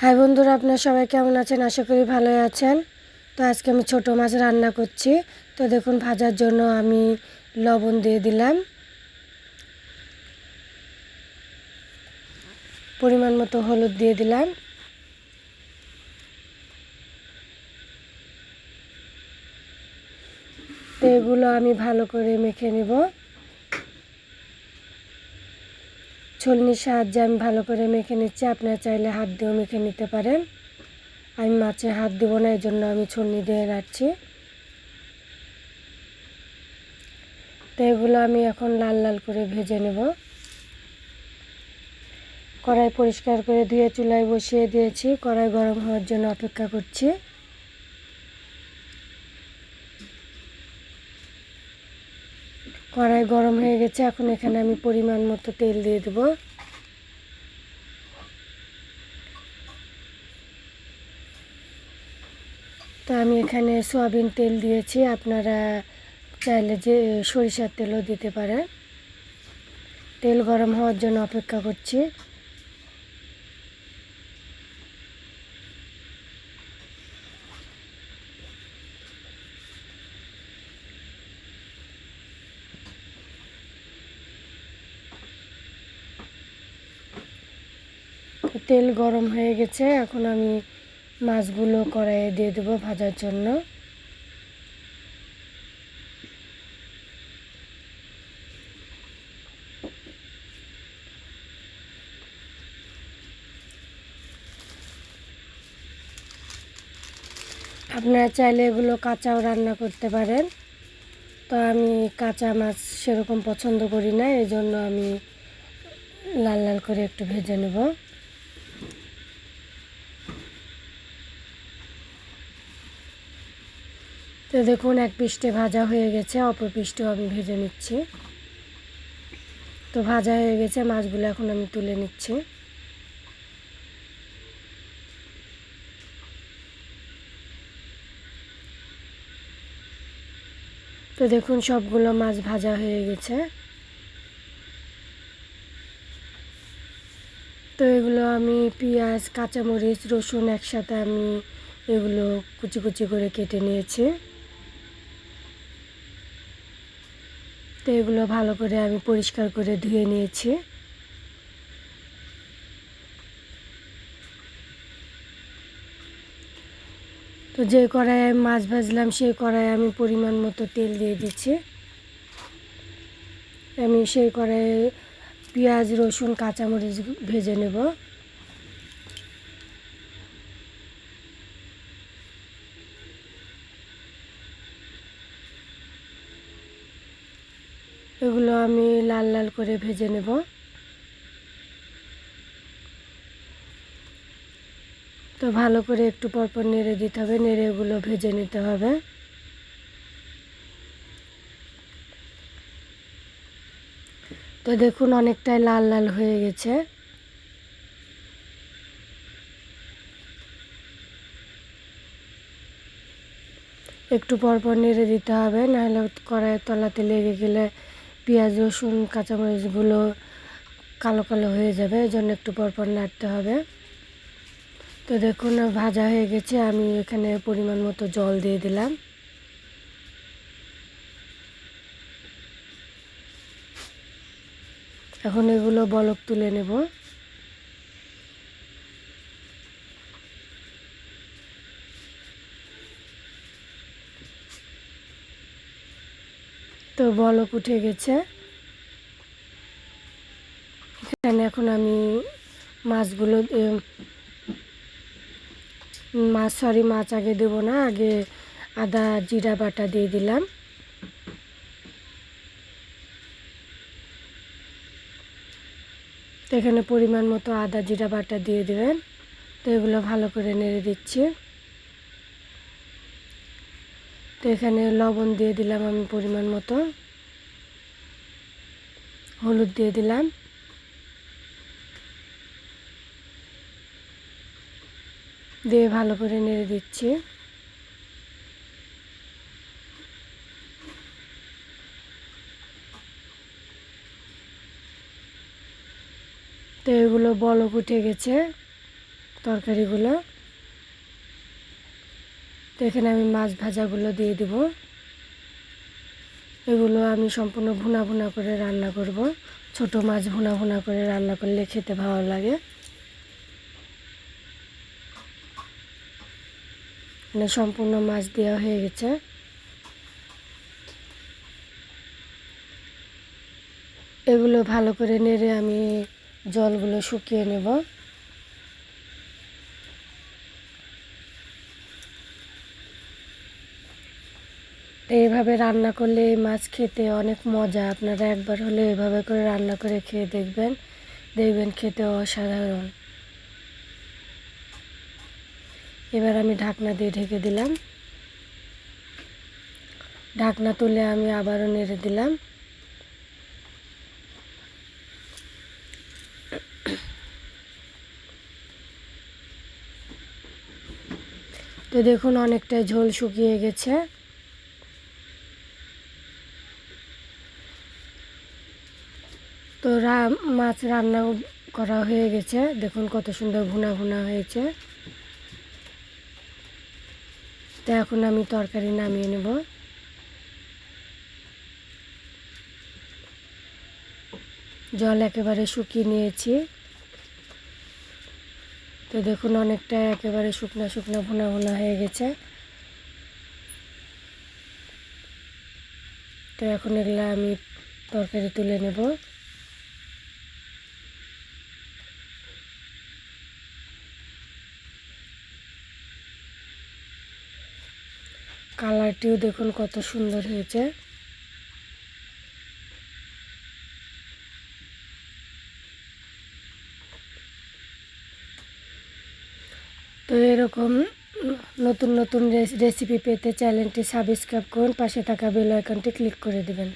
High বন্ধুরা, আপনারা সবাই কেমন আছেন? আশা করি ভালোই আছেন। তো আজকে আমি ছোট মাছ রান্না করছি। তো দেখুন, ভাজার জন্য আমি লবণ দিয়ে দিলাম, পরিমাণ মতো হলুদ দিয়ে দিলাম, তো এগুলো আমি ভালো করে মেখে নেব। ছলনির সাহায্যে আমি ভালো করে মেখে নিচ্ছি। আপনারা চাইলে হাত দিয়েও মেখে নিতে পারেন। আমি মাছে হাত দেব না, এই জন্য আমি ছলনি দিয়ে রাখছি। তো এগুলো আমি এখন লাল লাল করে ভেজে নেব। কড়াই পরিষ্কার করে ধুয়ে চুলায় বসিয়ে দিয়েছি। কড়াই গরম হওয়ার জন্য অপেক্ষা করছি। কড়াই গরম হয়ে গেছে, এখন এখানে আমি পরিমাণ মতো তেল দিয়ে দেব। তো আমি এখানে সয়াবিন তেল দিয়েছি, আপনারা চাইলে যে সরিষার তেলও দিতে পারেন। তেল গরম হওয়ার জন্য অপেক্ষা করছি। তেল গরম হয়ে গেছে, এখন আমি মাছগুলো কড়াইয়ে দিয়ে দেবো ভাজার জন্য। আপনারা চাইলে এগুলো কাঁচাও রান্না করতে পারেন। তো আমি কাঁচা মাছ সেরকম পছন্দ করি না, এই জন্য আমি লাল লাল করে একটু ভেজে নেব। তো দেখুন, এক পিঠে ভাজা হয়ে গেছে, অপর পিঠটাও আমি ভেজে নিচ্ছি। তো ভাজা হয়ে গেছে, মাছগুলো এখন আমি তুলে নিচ্ছি। তো দেখুন, সবগুলো মাছ ভাজা হয়ে গেছে। তো এগুলো আমি পেঁয়াজ, কাঁচামরিচ, রসুন একসাথে আমি এগুলো কুচি কুচি করে কেটে নিয়েছি। তো এগুলো ভালো করে আমি পরিষ্কার করে ধুয়ে নিয়েছি। তো যে কড়াইয়ে মাছ ভাজলাম সেই কড়াইয়ে আমি পরিমাণ মতো তেল দিয়ে দিচ্ছি। আমি সেই কড়াইয়ে পেঁয়াজ, রসুন, কাঁচামরিচ ভেজে নেব। এগুলো আমি লাল লাল করে ভেজে নেব। তো ভালো করে একটু পরপর নেড়ে দিতে হবে, নেড়ে এগুলো ভেজে নিতে হবে। তো দেখুন, অনেকটাই লাল লাল হয়ে গেছে। একটু পরপর নেড়ে দিতে হবে, নাহলে কড়াইয়ের তলাতে লেগে গেলে পেঁয়াজ, রসুন, কাঁচামরিচগুলো কালো কালো হয়ে যাবে, এই জন্য একটু পরপর নাড়তে হবে। তো দেখুন, ভাজা হয়ে গেছে, আমি এখানে পরিমাণ মতো জল দিয়ে দিলাম। এখন এগুলো বলক তুলে নেব। তো বলক উঠে গেছে, এখানে এখন আমি মাছগুলো মাছ আগে দেবো না, আগে আদা জিরা বাটা দিয়ে দিলাম। তো এখানে পরিমাণ মতো আদা জিরা বাটা দিয়ে দেবেন। তো এগুলো ভালো করে নেড়ে দিচ্ছি। তো এখানে লবণ দিয়ে দিলাম আমি পরিমাণ মতো, হলুদ দিয়ে দিলাম, দিয়ে ভালো করে নেড়ে দিচ্ছি। তো এগুলো বলক উঠে গেছে, তরকারিগুলো। তো এখানে আমি মাছ ভাজাগুলো দিয়ে দেব। এগুলো আমি সম্পূর্ণ ভুনা ভুনা করে রান্না করব। ছোট মাছ ভুনা ভুনা করে রান্না করলে খেতে ভালো লাগে। মানে সম্পূর্ণ মাছ দেওয়া হয়ে গেছে। এগুলো ভালো করে নেড়ে আমি জলগুলো শুকিয়ে নেব। এইভাবে রান্না করলে এই মাছ খেতে অনেক মজা। আপনারা একবার হলে এভাবে করে রান্না করে খেয়ে দেখবেন, দেখবেন খেতে অসাধারণ। এবার আমি ঢাকনা দিয়ে ঢেকে দিলাম। ঢাকনা তুলে আমি আবারও নেড়ে দিলাম। তো দেখুন অনেকটাই ঝোল শুকিয়ে গেছে। তো মাছ রান্না করা হয়ে গেছে। দেখুন কত সুন্দর ভুনা ভুনা হয়েছে। তো এখন আমি তরকারি নামিয়ে নেব। জল একেবারে শুকিয়ে নিয়েছি। তো দেখুন অনেকটা একেবারে শুকনা শুকনা ভুনা ভুনা হয়ে গেছে। তো এখন এগুলো আমি তরকারি তুলে নেব। কালারটিও দেখুন কত সুন্দর হয়েছে। তো এরকম নতুন নতুন রেসিপি পেতে চ্যানেলটি সাবস্ক্রাইব করুন, পাশে থাকা বেল আইকনটি ক্লিক করে দেবেন।